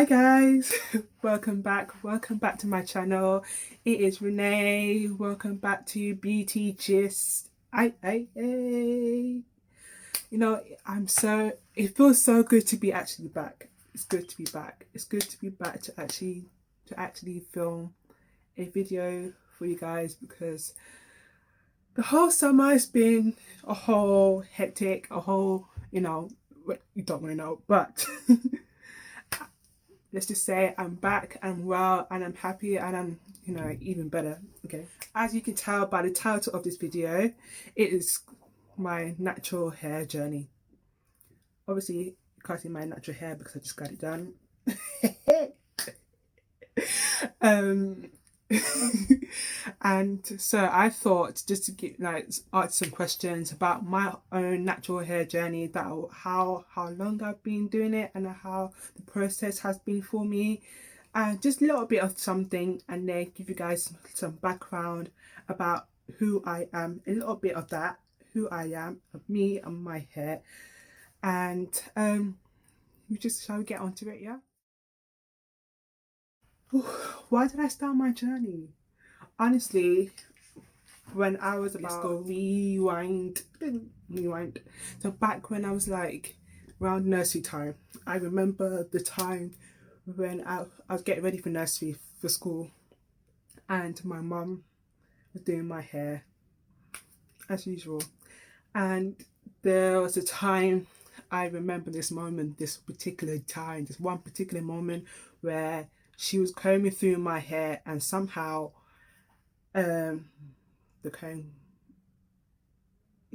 Hi guys, welcome back to my channel. It is Renee. Welcome back to Beauty Gist. You know, it feels so good to be actually back. It's good to be back. It's good to be back to actually film a video for you guys, because the whole summer has been a whole hectic, you don't want to know, but let's just say I'm back, I'm well, and I'm happy, and I'm, even better. Okay. As you can tell by the title of this video, it is my natural hair journey. Obviously, you can't see my natural hair because I just got it done. And so I thought just to get ask some questions about my own natural hair journey, that how long I've been doing it and how the process has been for me, and just a little bit of something, and then give you guys some background about who I am, a little bit of that, who I am, of me and my hair. And shall we get onto it? Yeah. Why did I start my journey? Honestly, when I was about, let's go rewind. So back when I was like around nursery time, I remember the time when I was getting ready for nursery for school, and my mum was doing my hair as usual. And there was a time, I remember this moment, this one particular moment where she was combing through my hair, and somehow the comb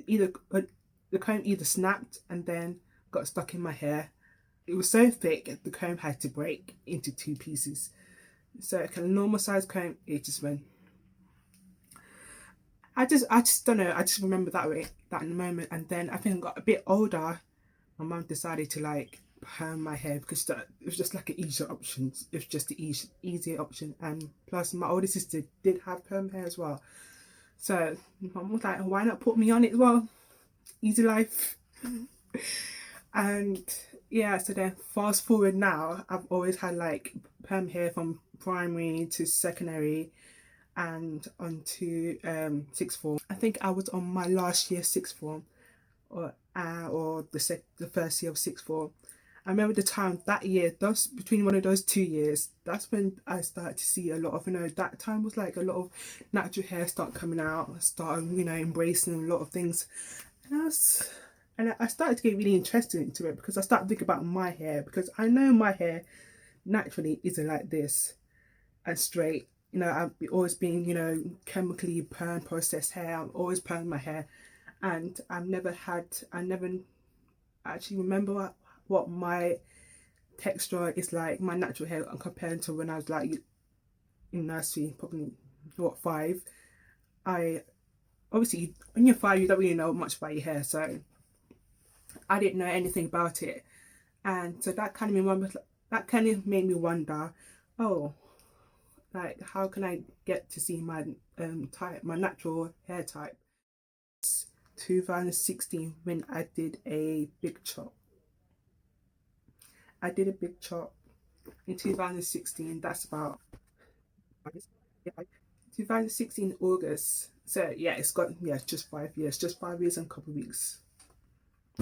either snapped and then got stuck in my hair. It was so thick the comb had to break into two pieces. So a normal size comb, it just went. I just don't know. I just remember that moment. And then I think I got a bit older. My mum decided to perm my hair, because it was just like an easier option. It was just the easier option, and plus my older sister did have perm hair as well. So mum was like, why not put me on it as well? Easy life. And yeah, so then fast forward now, I've always had perm hair from primary to secondary and onto sixth form. I think I was on my last year sixth form, or the first year of sixth form. I remember the time that year, that's between one of those 2 years, that's when I started to see a lot of, that time was like a lot of natural hair start coming out. I started, embracing a lot of things. And I started to get really interested into it, because I started thinking about my hair, because I know my hair naturally isn't like this and straight. I've always been, chemically perm processed hair. I've always permed my hair, and I never actually remember what my texture is like, my natural hair, compared to when I was in nursery, probably 5. I obviously, when you're 5, you don't really know much about your hair, so I didn't know anything about it. And so that kind of made me wonder, oh, how can I get to see my my natural hair type? 2016, when I did a big chop. I did a big chop in 2016. That's about 2016 August. So yeah, it's just 5 years, just 5 years and a couple of weeks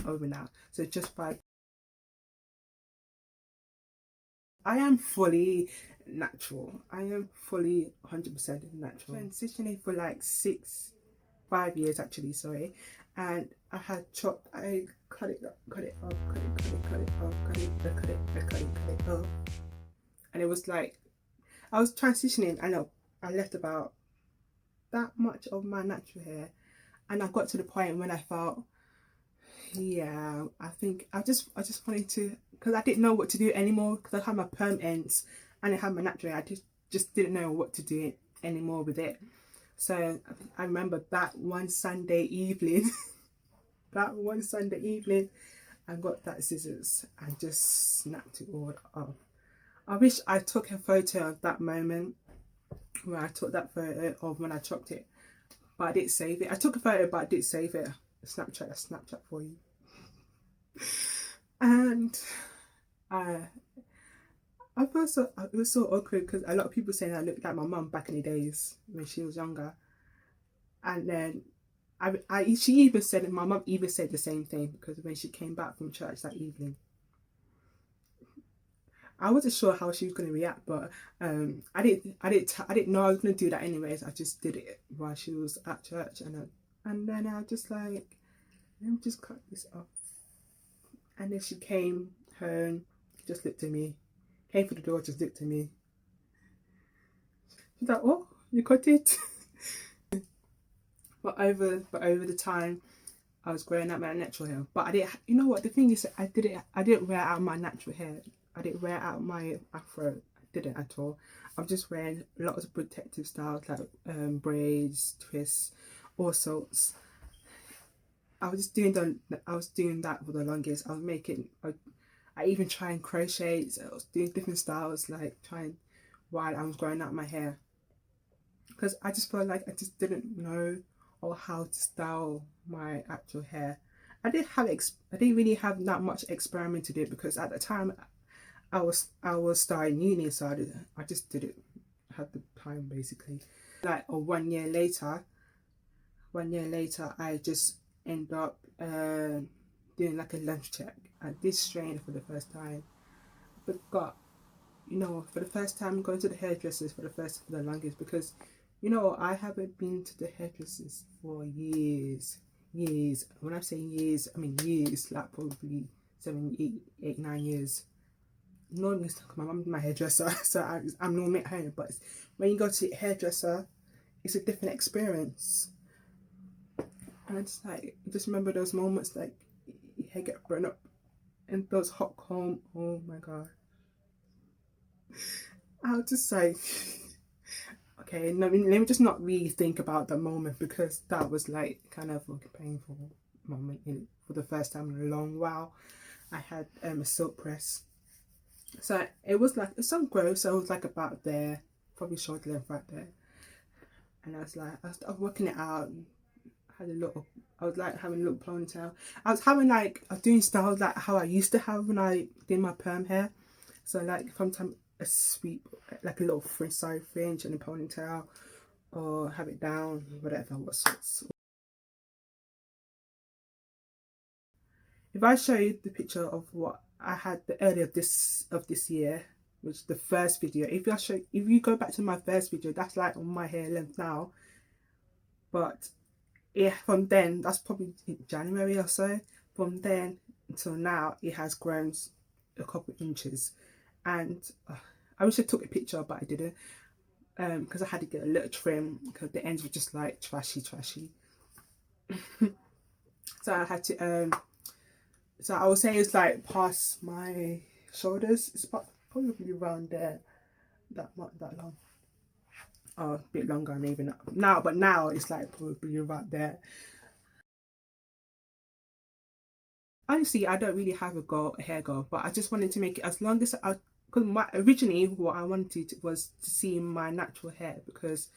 over now. So just 5. I am fully natural. I am fully 100% natural. Transitioning for 5 years actually, sorry. And I had chopped, I cut it off, cut it off, cut it off. And it was like, I was transitioning, I know, I left about that much of my natural hair. And I got to the point when I felt, yeah, I think I just wanted to, because I didn't know what to do anymore, because I had my perm ends and I had my natural hair. I just didn't know what to do anymore with it. So I remember that one Sunday evening, I got that scissors and just snapped it all off. I wish I took a photo of that moment, where I took that photo of when I chopped it, but I didn't save it. I took a photo, but I didn't save it. Snapchat for you. And I felt so, it was so awkward because a lot of people saying I looked like my mum back in the days when she was younger. And then she even said, my mum even said the same thing because when she came back from church that evening, I wasn't sure how she was going to react, but I didn't know I was going to do that anyways. I just did it while she was at church, and then I just like, let me just cut this off. And then she came home, just looked at me, came for the door, just looked at me. She's like, "Oh, you cut it." But over the time, I was growing out my natural hair. But I didn't. You know what? The thing is, I didn't wear out my natural hair. I didn't wear out my afro. I didn't at all. I'm just wearing lots of protective styles like braids, twists, all sorts. I was just doing I was doing that for the longest. I was making. I even trying crochets. I was doing different styles, like trying while I was growing out my hair, because I just felt like I just didn't know or how to style my actual hair. I didn't really have that much experiment to do because at the time I was starting uni, so I just didn't have the time basically. Like or 1 year later, 1 year later, I just end up doing like a length check. I did strain for the first time, but got for the first time going to the hairdressers for the longest because I haven't been to the hairdressers for years. Years. When I say years, I mean years, like probably 7, 8, 9 years. Normally, my mum's my hairdresser, so I'm normally at home. But when you go to the hairdresser, it's a different experience. And I just remember those moments like your hair get burnt up and those hot comb. Oh my god. I was just like, okay, let me just not really think about the moment because that was like kind of like a painful moment for the first time in a long while. I had a silk press, so it was like it's some growth, so it was like about there, probably shoulder length right there, and I was working it out. I was like having a little ponytail. I was doing styles like how I used to have when I did my perm hair. So like sometimes a sweep, like a little side fringe and a ponytail, or have it down, whatever, what sorts. If I show you the picture of what I had the earlier of this year, which is the first video. If you go back to my first video, that's like on my hair length now. But yeah, from then, that's probably January or so. From then until now, it has grown a couple inches, and I wish I took a picture, but I didn't, because I had to get a little trim because the ends were just like trashy. So I had to so I would say it's like past my shoulders. It's probably around there, that long. Oh, a bit longer maybe now, but now it's like probably right there. Honestly, I don't really have a hair goal, but I just wanted to make it as long as because originally what I wanted was to see my natural hair because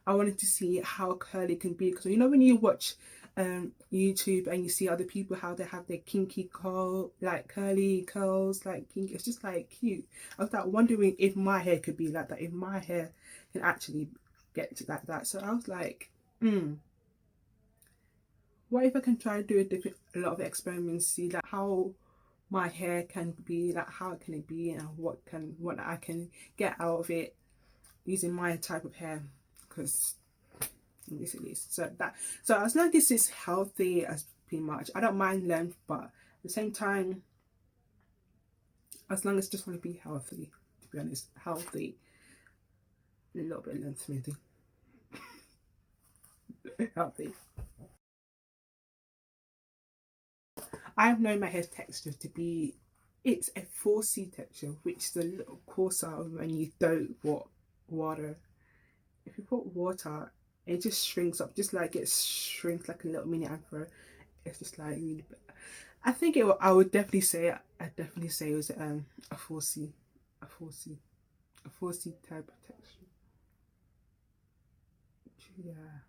I wanted to see how curly it can be. Because when you watch YouTube and you see other people how they have their kinky curl, like curly curls, like kinky, it's just like cute. I was like wondering if my hair could be like that, if my hair can actually get to like that. So I was like, what if I can try to do a lot of experiments, see like how my hair can be, like how can it be, and what I can get out of it using my type of hair, because this it is. So as long as it's healthy, as pretty much, I don't mind length, but at the same time, as long as I just want to be healthy, to be honest, healthy, a little bit of length maybe. Healthy. I've known my hair texture to be, it's a 4C texture, which is a little coarser when you don't put water. If you put water, it just shrinks up, just like it shrinks like a little mini afro. It's just like really. I think I would definitely say. I definitely say it was a 4C, a 4C, a 4C type of texture. Yeah.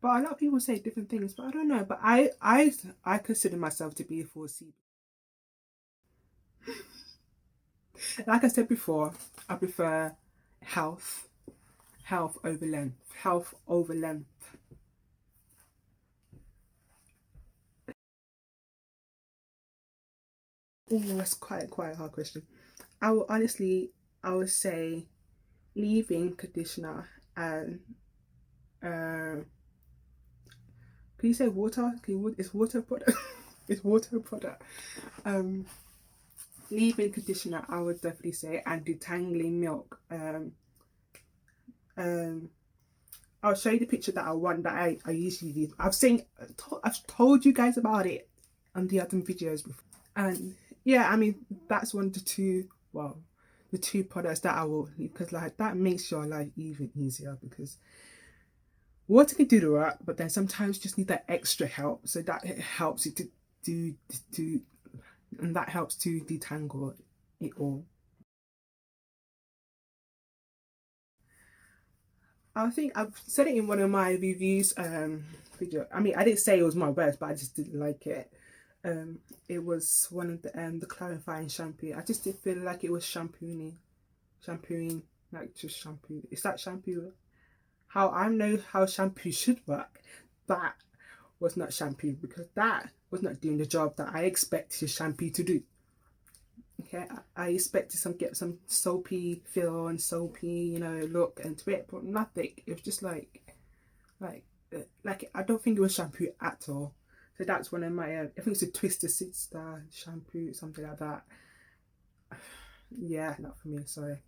But a lot of people say different things, but I don't know. But I consider myself to be a 4C. Like I said before, I prefer health, health over length, health over length. Oh, that's quite a hard question. I will honestly, I would say leave-in conditioner and uh, can you say water? It's water product. It's water product. Um, leave-in conditioner, I would definitely say, and detangling milk. Um, I'll show you the picture that I want that I usually use. I've told you guys about it on the other videos before. And yeah, I mean that's one of the two, well, the two products that I will, because like that makes your life even easier, because water can do the work, but then sometimes you just need that extra help. So that it helps you to do and that helps to detangle it all. I think I've said it in one of my reviews video. I mean, I didn't say it was my best, but I just didn't like it. It was one of the clarifying shampoo. I just did feel like it was shampooing, like just shampoo. Is that shampoo? How I know how shampoo should work, that was not shampoo, because that was not doing the job that I expected shampoo to do. Okay, I expected get some soapy feel and soapy, look into it, but nothing. It was just like I don't think it was shampoo at all. So that's one of my I think it's a Twisted Sister shampoo, something like that. Yeah, not for me. Sorry.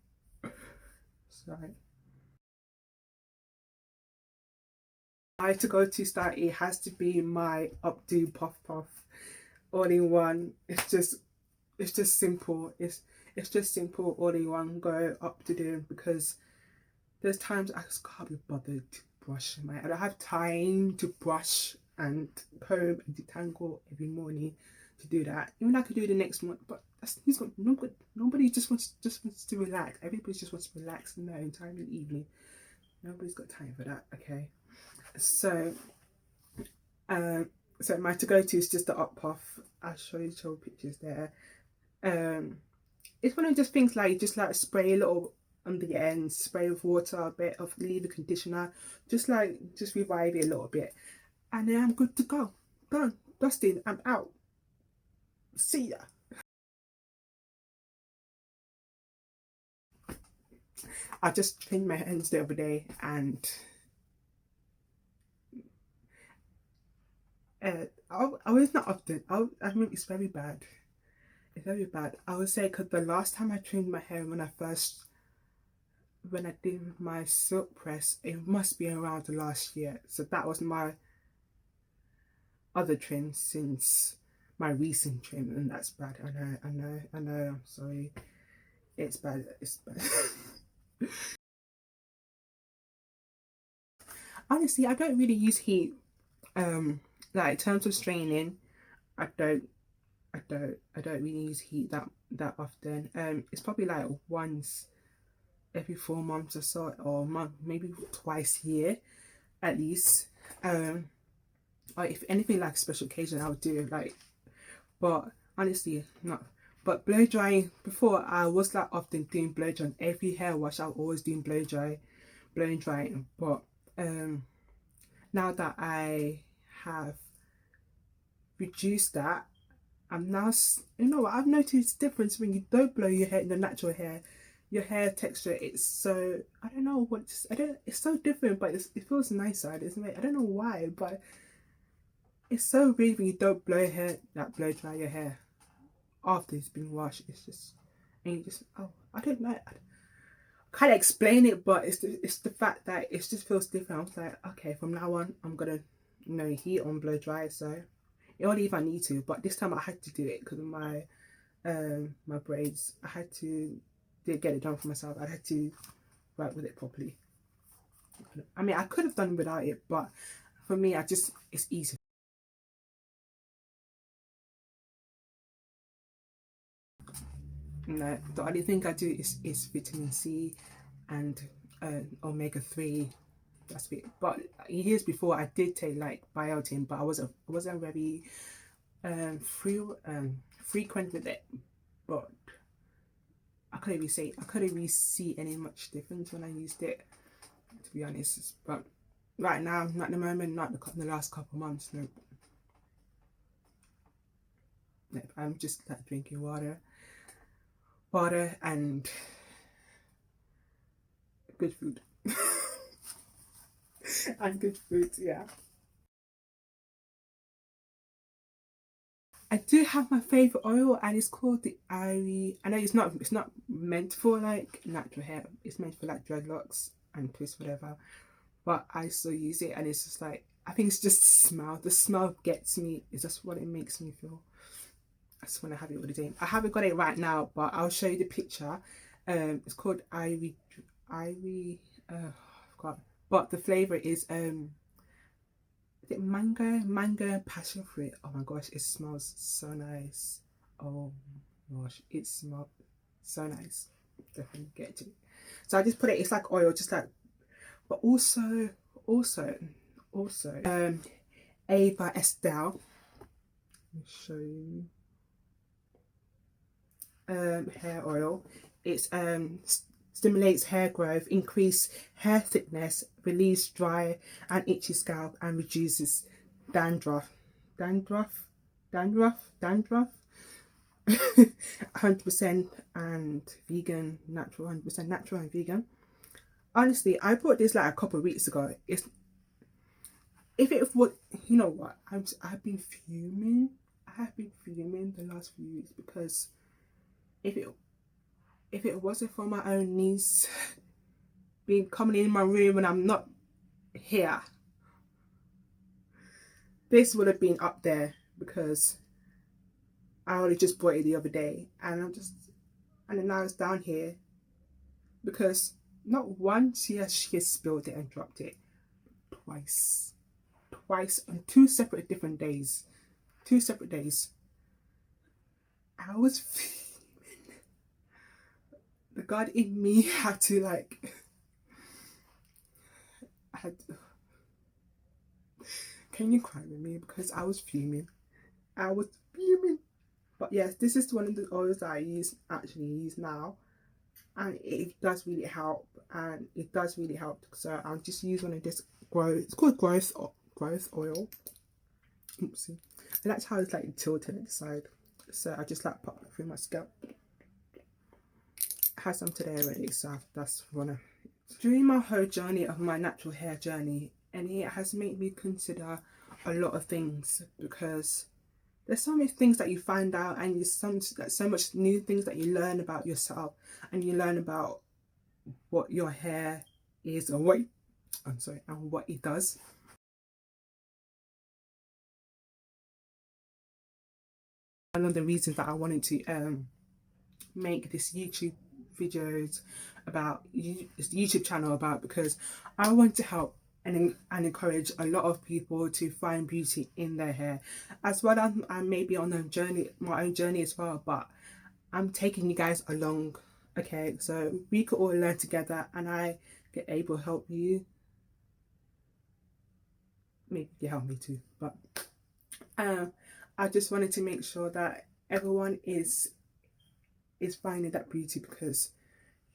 I to go to start, it has to be my Updo Puff Puff all in one. It's just simple. It's just simple all in one go up to do, because there's times I just can't be bothered to brush my I don't have time to brush and comb and detangle every morning to do that. Even I could do it the next month, but that's he's got nobody just wants to relax. Everybody just wants to relax in their own time in the evening. Nobody's got time for that, okay? So um so my to go to is just the up puff. I'll show you pictures there. Um it's one of just things like just like spray a little on the end, spray with water, a bit of leave-in conditioner, just revive it a little bit, and then I'm good to go. Done, dusting, I'm out. See ya. I just cleaned my hands the other day, and I was not often. I mean, it's very bad. It's very bad. I would say because the last time I trimmed my hair when I did my silk press, it must be around the last year. So that was my other trim since my recent trim, and that's bad. I know. I'm sorry. It's bad. It's bad. Honestly, I don't really use heat. Like in terms of straining, I don't, I don't really use heat that often. It's probably like once every 4 months or so, or month, maybe twice a year at least. Or if anything like special occasion, I would do it like. But honestly, not. But blow drying, before I was like often doing blow drying. Every hair wash I was always doing blowing drying. But now that I have reduced that, I'm now, you know what, I've noticed difference when you don't blow your hair in the natural hair. Your hair texture, it's so, I don't know what, it's so different, but it feels nicer, isn't it? I don't know why, but it's so weird when you don't blow dry your hair after it's been washed. It's just, and you just, oh, I don't know. I can't explain it, but it's the fact that it just feels different. I was like, okay, from now on, I'm gonna, heat on blow dry. So only if I need to, but this time I had to do it because of my braids. I had to get it done for myself. I had to work with it properly. I mean, I could have done without it, but for me, it's easy. No, the only thing I do is vitamin C and omega 3. That's it. But years before, I did take like biotin, but I wasn't very frequent with it. But I I couldn't really see any much difference when I used it, to be honest. But right now, not at the moment, not the last couple of months, no. No, I'm just like drinking water and good food. And good food, yeah. I do have my favorite oil, and it's called the Heyy. I know it's not meant for like natural hair. It's meant for like dreadlocks and twists, whatever. But I still use it, and it's just like, I think it's just the smell. The smell gets me. It's just what it makes me feel. I just want to have it all the day. I haven't got it right now, but I'll show you the picture. It's called Heyy. Heyy. I forgot. But the flavor is is it mango passion fruit. Oh my gosh, it smells so nice. Oh my gosh, it smells so nice. Definitely get it. So I just put it, it's like oil, just like, but also Ava Estelle. Let me show you. Hair oil. It's stimulates hair growth, increase hair thickness, relieves dry and itchy scalp, and reduces dandruff. 100% and vegan, natural, 100% natural and vegan. Honestly, I bought this like a couple of weeks ago. It's, if it would, you know what, I've been fuming. I have been fuming the last few weeks because if it wasn't for my own niece being coming in my room when I'm not here, this would have been up there, because I only just bought it the other day, and then now it's down here because not once she has spilled it and dropped it, twice on two separate different days. I was fuming. The God in me had to like, I had to, can you cry with me, because I was fuming. But yes, this is one of the oils that I actually use now, and it does really help, so I'll just use one of this it's called growth oil. Oopsie. And that's how it's like tilted at the side, so I just like pop it through my scalp. I had some today already, so that's one of, during my whole journey of my natural hair journey, and it has made me consider a lot of things, because there's so many things that you find out, and there's so much new things that you learn about yourself, and you learn about what your hair is, or what, and what it does. One of the reasons that I wanted to make this YouTube videos about this YouTube channel about, because I want to help and encourage a lot of people to find beauty in their hair, as well as I may be on a journey, my own journey as well, but I'm taking you guys along, okay, so we could all learn together, and I get able to help you. Maybe you help me too, but I just wanted to make sure that everyone is finding that beauty, because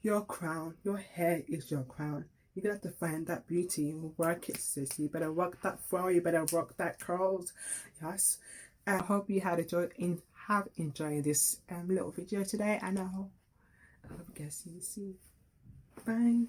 your crown, your hair is your crown. You're gonna have to find that beauty and work it, sis. You better work that fro, you better work that curls. Yes. I hope you have enjoyed this little video today, and I hope you guys see you soon. Bye.